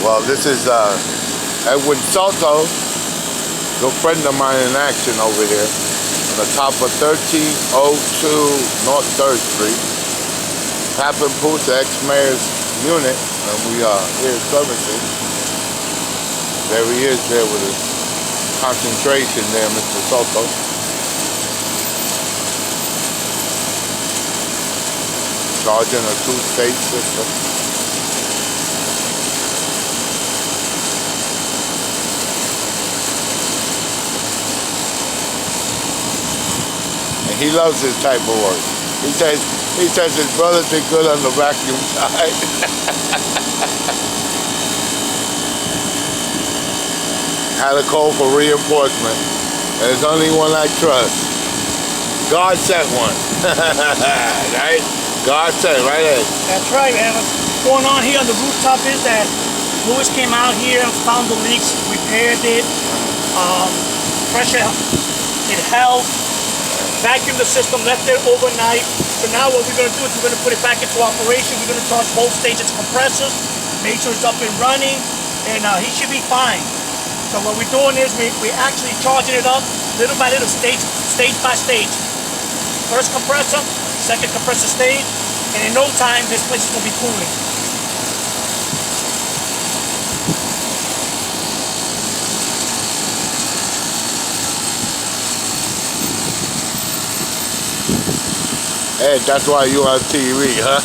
Well, this is Edwin Soto, good friend of mine in action over here on the top of 1302 North 3rd Street. Pappin Poots, the ex-mayor's unit, and we are here servicing. There he is there with his concentration there, Mr. Soto. Charging a two-stage system. And he loves this type of work. He says his brother did good on the vacuum side. Had a call for reinforcement. There's only one I trust. God sent one. Right? God sent, right there. That's right, man. What's going on here on the rooftop is that Louis came out here and found the leaks, repaired it, pressure it held, vacuumed the system, left it overnight. So now what we're going to do is we're going to put it back into operation. We're going to charge both stages compressors, make sure it's up and running, and he should be fine. So what we're doing is we're actually charging it up little by little, stage by stage. First compressor, second compressor stage, and in no time this place is going to be cooling. Hey, that's why you on TV, huh?